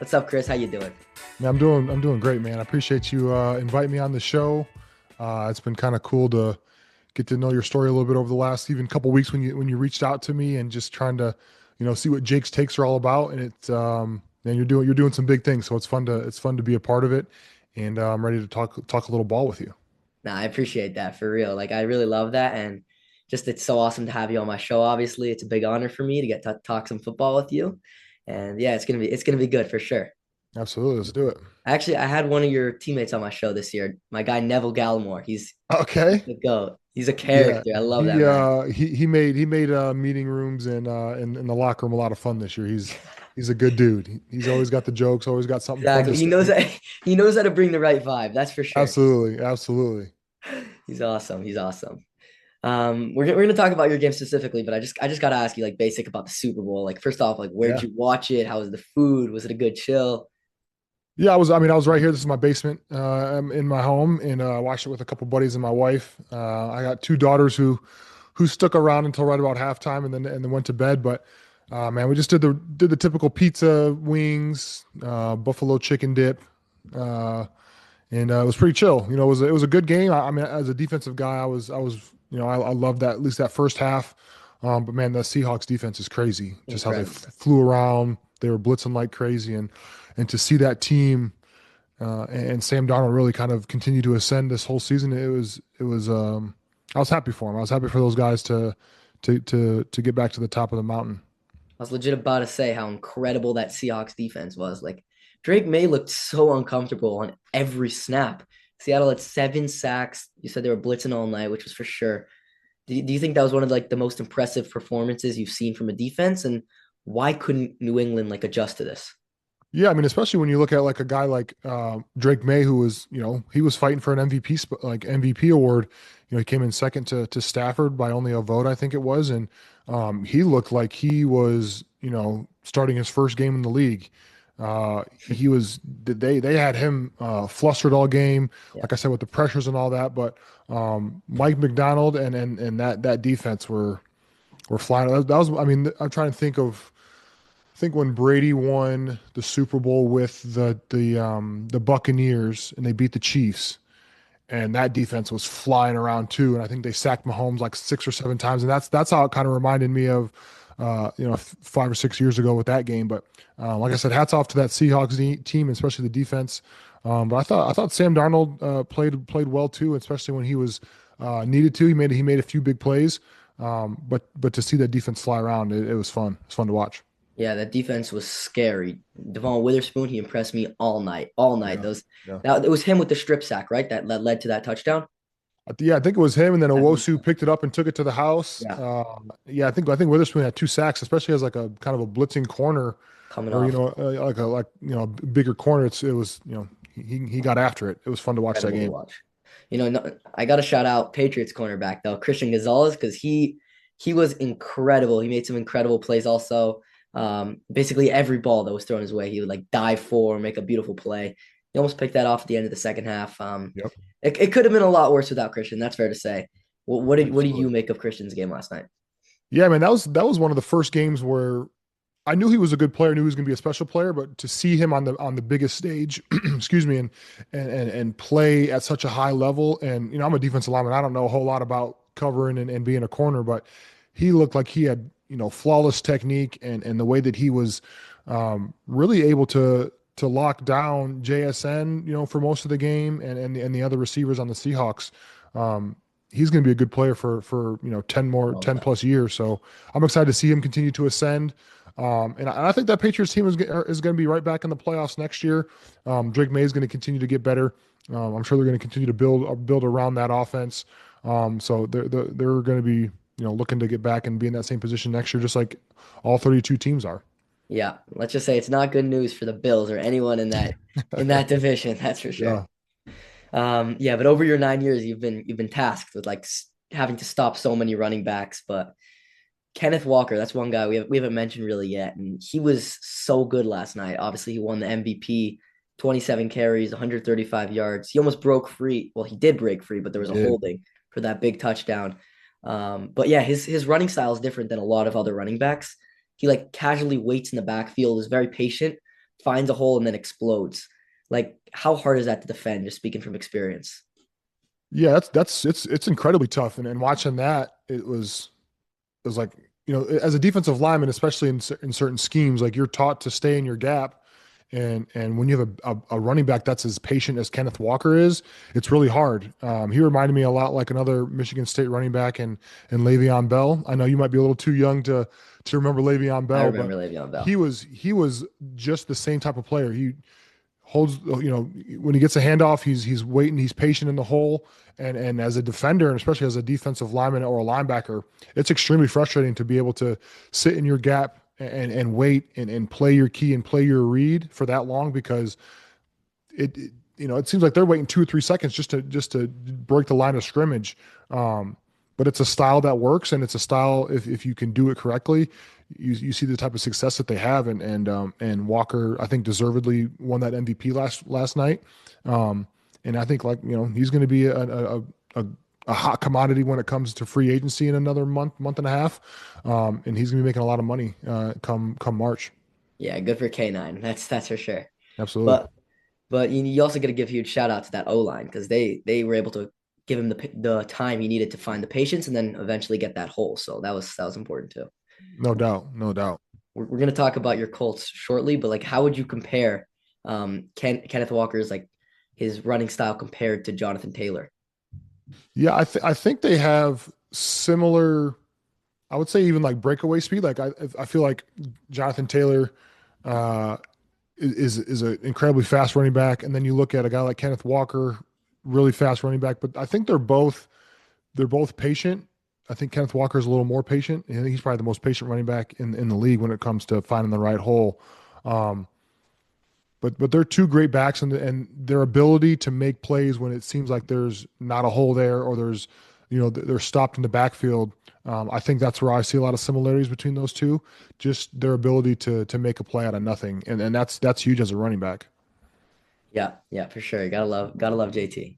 What's up, Chris? How you doing? Man, I'm doing great, man. I appreciate you inviting me on the show. It's been kind of cool to get to know your story a little bit over the last even couple weeks when you reached out to me and just trying to, see what Jake's takes are all about. And and you're doing some big things, so it's fun to be a part of it. And I'm ready to talk a little ball with you. Nah, I appreciate that for real. Like, I really love that, and just it's so awesome to have you on my show. Obviously, it's a big honor for me to get to talk some football with you, and yeah, it's gonna be good for sure. Absolutely, let's do it. Actually, I had one of your teammates on my show this year. My guy Neville Gallimore. He's Okay. the goat. He's a Yeah, character. I love that he man. uh he made meeting rooms and in the locker room a lot of fun this year. He's a good dude. He's always got the jokes, always got something fun to Exactly. He say. knows that he knows how to bring the right vibe. That's for sure. Absolutely, absolutely. He's awesome. He's awesome. We're gonna talk about your game specifically, but I just gotta ask you like basic about the Super Bowl. Like first off, like where'd Yeah. you watch it? How was the food? Was it a good chill? Yeah, I was right here. This is my basement I'm in my home, and I watched it with a couple buddies and my wife. I got two daughters who stuck around until right about halftime and then went to bed. But man, we just did the typical pizza, wings, buffalo chicken dip, uh, and it was pretty chill. It was a good game. I mean, as a defensive guy, I was I loved that, at least that first half. But man, the Seahawks defense is crazy. Just how they Incredible. flew around. They were blitzing like crazy, and to see that team and Sam Darnold really kind of continue to ascend this whole season, it was. I was happy for him. I was happy for those guys to get back to the top of the mountain. I was legit about to say how incredible that Seahawks defense was. Like Drake May looked so uncomfortable on every snap. Seattle had 7 sacks. You said they were blitzing all night, which was for sure. Do you think that was one of like the most impressive performances you've seen from a defense? And why couldn't New England like adjust to this? Yeah, I mean, especially when you look at like a guy like Drake May, who was, he was fighting for an MVP award. He came in second to Stafford by only a vote, I think it was, and he looked like he was, starting his first game in the league. They had him flustered all game, Yeah. like I said, with the pressures and all that. But Mike McDonald and that defense were flying. That was, I mean, I'm trying to think when Brady won the Super Bowl with the Buccaneers and they beat the Chiefs, and that defense was flying around too. And I think they sacked Mahomes like 6 or 7 times, and that's how it kind of reminded me of 5 or 6 years ago with that game. But like I said, hats off to that Seahawks team, especially the defense. But I thought Sam Darnold played well too, especially when he was needed to. He made a few big plays. But to see that defense fly around, it was fun. It's fun to watch. Yeah, that defense was scary. Devon Witherspoon, he impressed me all night, all night. Yeah. Yeah. It was him with the strip sack, right? That led to that touchdown. Yeah, I think it was him, and then I believe Owosu so. picked it up and took it to the house. Yeah, Yeah, I think Witherspoon had 2 sacks, especially as like a kind of a blitzing corner, coming or off like a bigger corner. It was he got after it. It was fun to watch that incredible to game. watch. No, I got to shout out Patriots cornerback though, Christian Gonzalez, because he was incredible. He made some incredible plays also. Basically every ball that was thrown his way, he would like dive for, make a beautiful play. He almost picked that off at the end of the second half. Yep, It could have been a lot worse without Christian. That's fair to say. What did you absolutely. make of Christian's game last night? Yeah, man, that was one of the first games where I knew he was a good player, knew he was going to be a special player, but to see him on the biggest stage, excuse me, and play at such a high level, and I'm a defensive lineman. I don't know a whole lot about covering and being a corner, but he looked like he had flawless technique and the way that he was really able to lock down JSN, for most of the game and the other receivers on the Seahawks. Um, he's going to be a good player for 10 Well, plus years. So I'm excited to see him continue to ascend. And I think that Patriots team is going to be right back in the playoffs next year. Drake May is going to continue to get better. I'm sure they're going to continue to build around that offense. So they're going to be looking to get back and be in that same position next year, just like all 32 teams are. yeah, let's just say it's not good news for the Bills or anyone in that division. That's for sure. Yeah, Yeah, but over your 9 years, you've been tasked with like having to stop so many running backs. But Kenneth Walker, that's one guy we haven't mentioned really yet, and he was so good last night. Obviously, he won the MVP, 27 carries, 135 yards. He almost broke free. Well, he did break free, but there he was a did. holding for that big touchdown. But yeah, his running style is different than a lot of other running backs. He like casually waits in the backfield, is very patient, finds a hole and then explodes. Like, how hard is that to defend? Just speaking from experience. Yeah, that's it's incredibly tough. And watching that, it was like, as a defensive lineman, especially in certain schemes, like you're taught to stay in your gap. And when you have a running back that's as patient as Kenneth Walker is, it's really hard. He reminded me a lot like another Michigan State running back and Le'Veon Bell. I know you might be a little too young to remember Le'Veon I Bell, but remember Le'Veon Bell. he was just the same type of player. He holds, when he gets a handoff, he's waiting, he's patient in the hole. And as a defender, and especially as a defensive lineman or a linebacker, it's extremely frustrating to be able to sit in your gap and wait and play your key and play your read for that long, because it seems like they're waiting 2 or 3 seconds just to break the line of scrimmage. But it's a style that works, and it's a style, if you can do it correctly, you see the type of success that they have. And Walker, I think, deservedly won that MVP last night. And I think, he's going to be a hot commodity when it comes to free agency in another month and a half. And he's going to be making a lot of money come March. Yeah, good for K9. That's for sure. Absolutely. But you also got to give a huge shout out to that O line because they were able to give him the time he needed to find the patience and then eventually get that hole. So that was important too. No doubt. No doubt. We're gonna talk about your Colts shortly, but like, how would you compare Kenneth Walker's like his running style compared to Jonathan Taylor? Yeah, I think they have similar. I would say even like breakaway speed. Like I feel like Jonathan Taylor uh, is an incredibly fast running back, and then you look at a guy like Kenneth Walker, really fast running back. But I think they're both patient. I think Kenneth Walker is a little more patient. I think he's probably the most patient running back in the league when it comes to finding the right hole. Um, but they're two great backs, and their ability to make plays when it seems like there's not a hole there, or they're stopped in the backfield. I think that's where I see a lot of similarities between those two. Just their ability to make a play out of nothing, and that's huge as a running back. Yeah, yeah, for sure. Gotta love JT.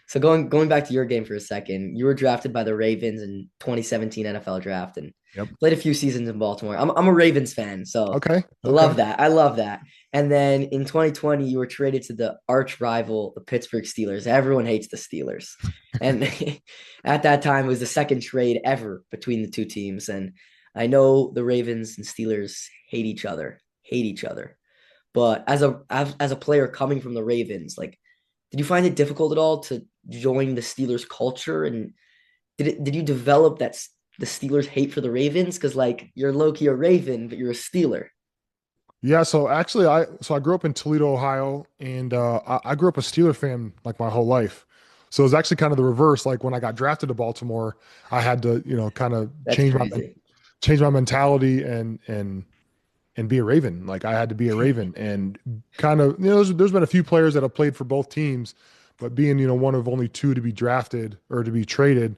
So going back to your game for a second, you were drafted by the Ravens in 2017 NFL draft and Yep. played a few seasons in Baltimore. I'm a Ravens fan, so Okay. I Okay. love that. I love that. And then in 2020, you were traded to the arch rival, the Pittsburgh Steelers. Everyone hates the Steelers. And at that time, it was the second trade ever between the two teams. And I know the Ravens and Steelers hate each other. But as a player coming from the Ravens, like, did you find it difficult at all to join the Steelers culture? And did you develop the Steelers hate for the Ravens? Because like you're low key a Raven, but you're a Steeler. Yeah, so actually, I grew up in Toledo, Ohio, and I grew up a Steeler fan like my whole life. So it was actually kind of the reverse. Like when I got drafted to Baltimore, I had to, kind of That's crazy. change my mentality and be a Raven. Like I had to be a Raven, and kind of, there's been a few players that have played for both teams, but being, one of only two to be drafted or to be traded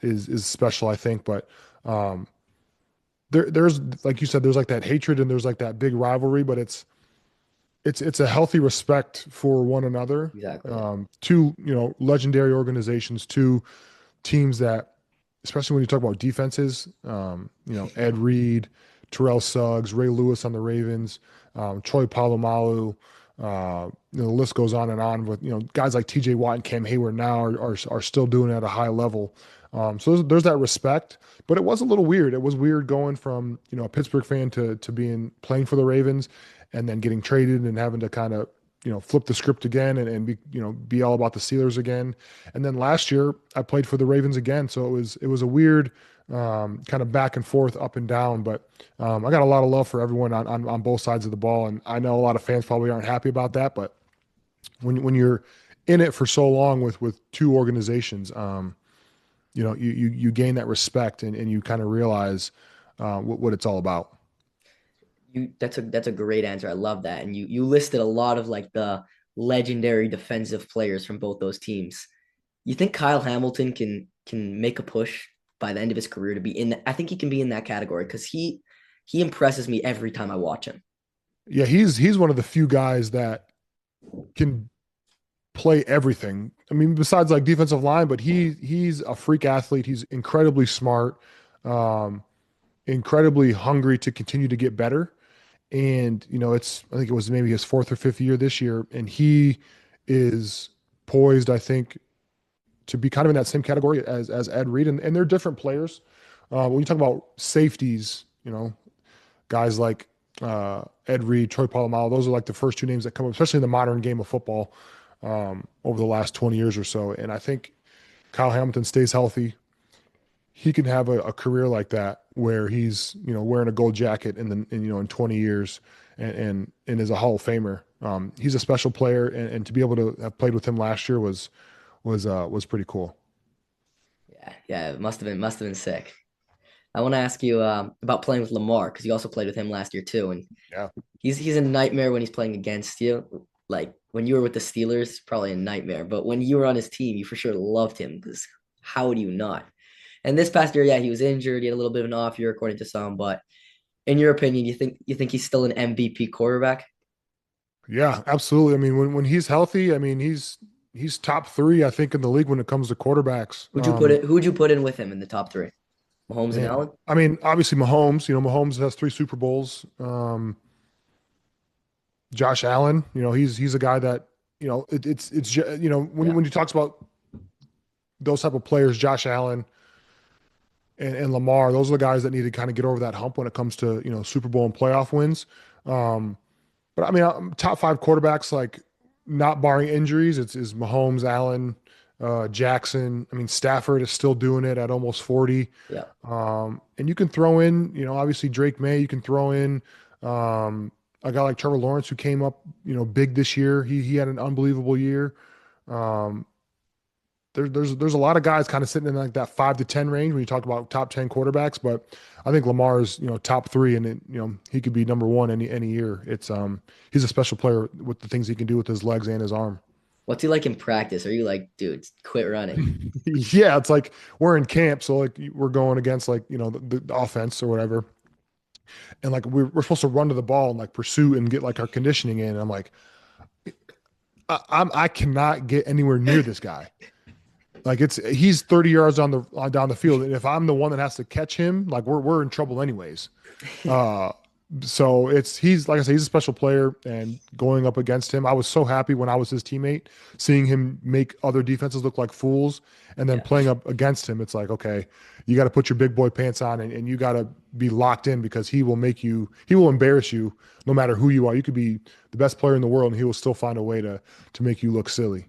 is special, I think. But there's like you said, there's like that hatred and there's like that big rivalry, but it's a healthy respect for one another. Exactly. Yeah. Two, legendary organizations, two teams that, especially when you talk about defenses, Ed Reed, Terrell Suggs, Ray Lewis on the Ravens, Troy Polamalu, the list goes on and on with, guys like TJ Watt and Cam Hayward now are still doing it at a high level. So there's that respect, but it was a little weird. It was weird going from, a Pittsburgh fan to being playing for the Ravens and then getting traded and having to kind of, flip the script again and be all about the Steelers again. And then last year I played for the Ravens again. So it was a weird kind of back and forth, up and down, but I got a lot of love for everyone on both sides of the ball. And I know a lot of fans probably aren't happy about that, but when you're in it for so long with two organizations, you gain that respect and you kind of realize what it's all about. That's a great answer. I love that. And you listed a lot of like the legendary defensive players from both those teams. You think Kyle Hamilton can make a push by the end of his career to be in that? I think he can be in that category because he impresses me every time I watch him. Yeah, he's one of the few guys that can play everything. I mean, besides like defensive line, but he's a freak athlete. He's incredibly smart, incredibly hungry to continue to get better. And I think it was maybe his fourth or fifth year this year, and he is poised, I think, to be kind of in that same category as Ed Reed, and they're different players. When you talk about safeties, guys like Ed Reed, Troy Polamalu, those are like the first two names that come up, especially in the modern game of football, over the last 20 years or so. And I think Kyle Hamilton stays healthy, he can have a career like that where he's wearing a gold jacket in 20 years and is a Hall of Famer. He's a special player, and to be able to have played with him last year was pretty cool. Yeah, yeah, it must have been sick. I want to ask you about playing with Lamar because you also played with him last year too, and Yeah. he's a nightmare when he's playing against you. Like when you were with the Steelers, probably a nightmare, but when you were on his team, you for sure loved him because how would you not? And this past year, yeah, he was injured. He had a little bit of an off year according to some, but in your opinion, you think he's still an MVP quarterback? Yeah, absolutely. I mean, when he's healthy, I mean, he's top three, I think, in the league when it comes to quarterbacks. Who would you put in with him in the top three? Mahomes and Man, Allen? I mean, obviously Mahomes. Mahomes has three Super Bowls. Josh Allen, he's a guy that when Yeah, you talks about those type of players, Josh Allen and Lamar, those are the guys that need to kind of get over that hump when it comes to Super Bowl and playoff wins. Um, but I mean, top five quarterbacks, like not barring injuries, it's is Mahomes, Allen, Jackson. I mean, Stafford is still doing it at almost 40. yeah, And you can throw in, obviously Drake May. You can throw in a guy like Trevor Lawrence who came up, big this year. He had an unbelievable year. Um, there's a lot of guys kind of sitting in like that 5 to 10 range when you talk about top 10 quarterbacks, but I think Lamar is top three, and he could be number one any year. He's a special player with the things he can do with his legs and his arm. what's he like in practice? Are you like, dude, quit running? Yeah, it's like we're in camp, so like we're going against like the offense or whatever, and like we're supposed to run to the ball and like pursue and get like our conditioning in. And I'm like, I cannot get anywhere near this guy. Like he's 30 yards down the field, and if I'm the one that has to catch him, like we're in trouble anyways. Uh, so he's like I said, he's a special player, and going up against him, I was so happy when I was his teammate, seeing him make other defenses look like fools, and then Yeah, playing up against him, it's like, okay, you got to put your big boy pants on, and you got to be locked in because he will embarrass you no matter who you are. You could be the best player in the world, and he will still find a way to make you look silly.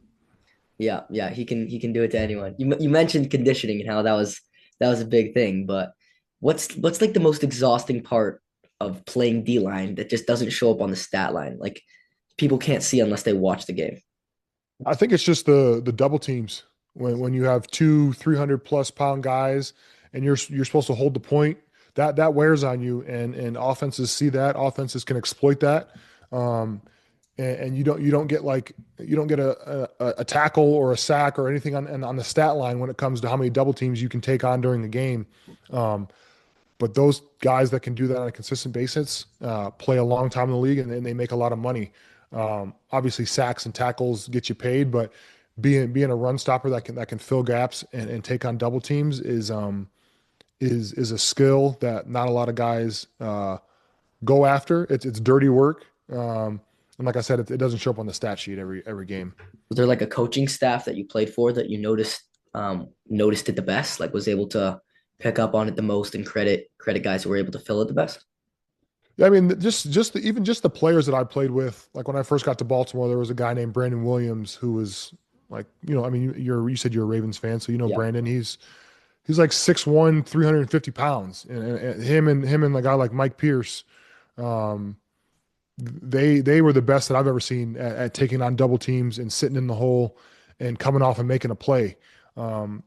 yeah, yeah. He can do it to anyone. You mentioned conditioning and how that was a big thing, but what's like the most exhausting part of playing D line that just doesn't show up on the stat line? Like people can't see unless they watch the game. I think it's just the double teams when you have two 300+ pound guys and you're supposed to hold the point, that wears on you, and offenses see that, offenses can exploit that. Um, and you don't get a tackle or a sack or anything on the stat line when it comes to how many double teams you can take on during the game. Um, but those guys that can do that on a consistent basis play a long time in the league, and they make a lot of money. Obviously, sacks and tackles get you paid, but being a run stopper that can fill gaps and take on double teams is a skill that not a lot of guys go after. It's dirty work, and like I said, it doesn't show up on the stat sheet every game. Was there like a coaching staff that you played for that you noticed it the best? Like was able to pick up on it the most and credit guys who were able to fill it the best? Yeah, I mean, even just the players that I played with, like when I first got to Baltimore, there was a guy named Brandon Williams who was like, I mean, you said you're a Ravens fan, so Yeah, Brandon. He's like 6'1", 350 pounds, and him and the guy like Mike Pierce, um, they were the best that I've ever seen at taking on double teams and sitting in the hole and coming off and making a play. Um,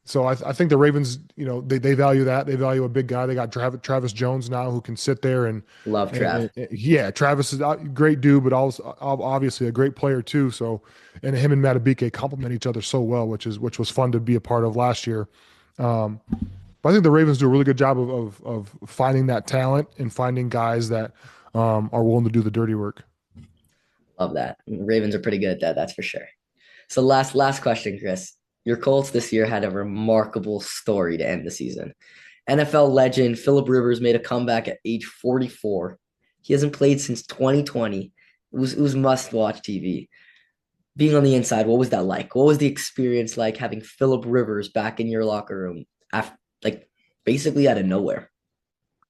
so I think the Ravens, they value that. They value a big guy. They got Travis Jones now who can sit there love Trav. yeah, Travis is a great dude, but also obviously a great player too. So, and him and Matabike complement each other so well, which was fun to be a part of last year. Um, but I think the Ravens do a really good job of finding that talent and finding guys that are willing to do the dirty work. Love that. Ravens are pretty good at that, that's for sure. So last question, Chris. Your Colts this year had a remarkable story to end the season. NFL legend Philip Rivers made a comeback at age 44 He hasn't played since 2020. It was must watch TV. Being on the inside, what was that like? What was the experience like having Philip Rivers back in your locker room after like basically out of nowhere?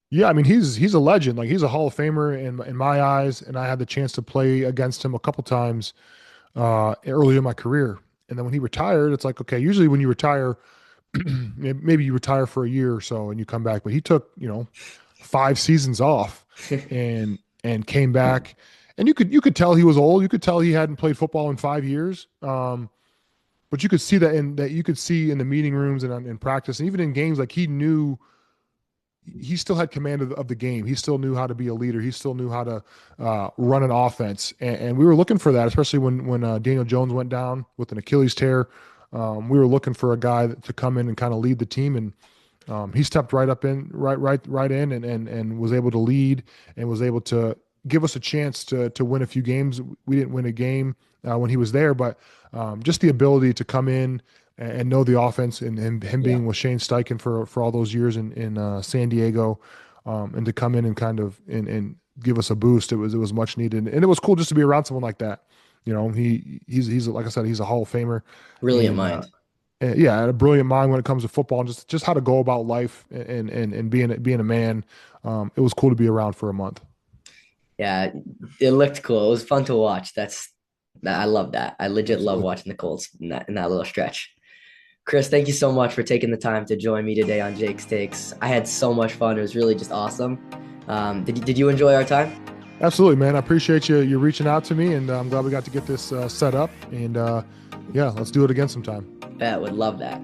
Yeah, I mean he's a legend. Like he's a Hall of Famer in my eyes, and I had the chance to play against him a couple times early in my career. And then when he retired, it's like okay, usually when you retire, maybe you retire for a year or so and you come back, but he took 5 seasons off and came back, and you could tell he was old. You could tell he hadn't played football in 5 years. But you could see that you could see in the meeting rooms and in practice and even in games, like he still had command of the game. He still knew how to be a leader. He still knew how to run an offense, and we were looking for that, especially when Daniel Jones went down with an Achilles tear. We were looking for a guy to come in and kind of lead the team, and he stepped right in, and was able to lead and was able to give us a chance to win a few games. We didn't win a game when he was there, but just the ability to come in and know the offense, and him Yeah, being with Shane Steichen for all those years in San Diego, and to come in and kind of and give us a boost. It was much needed, and it was cool just to be around someone like that. He's like I said, he's a Hall of Famer, brilliant and mind. yeah, and a brilliant mind when it comes to football and just how to go about life and being a man. It was cool to be around for a month. Yeah, it looked cool. It was fun to watch. I love that. I legit love Absolutely. watching the Colts in that little stretch. Chris, thank you so much for taking the time to join me today on Jake's Takes. I had so much fun. It was really just awesome. Did you enjoy our time? Absolutely, man. I appreciate you reaching out to me, and I'm glad we got to get this set up. And yeah, let's do it again sometime. Bet, would love that.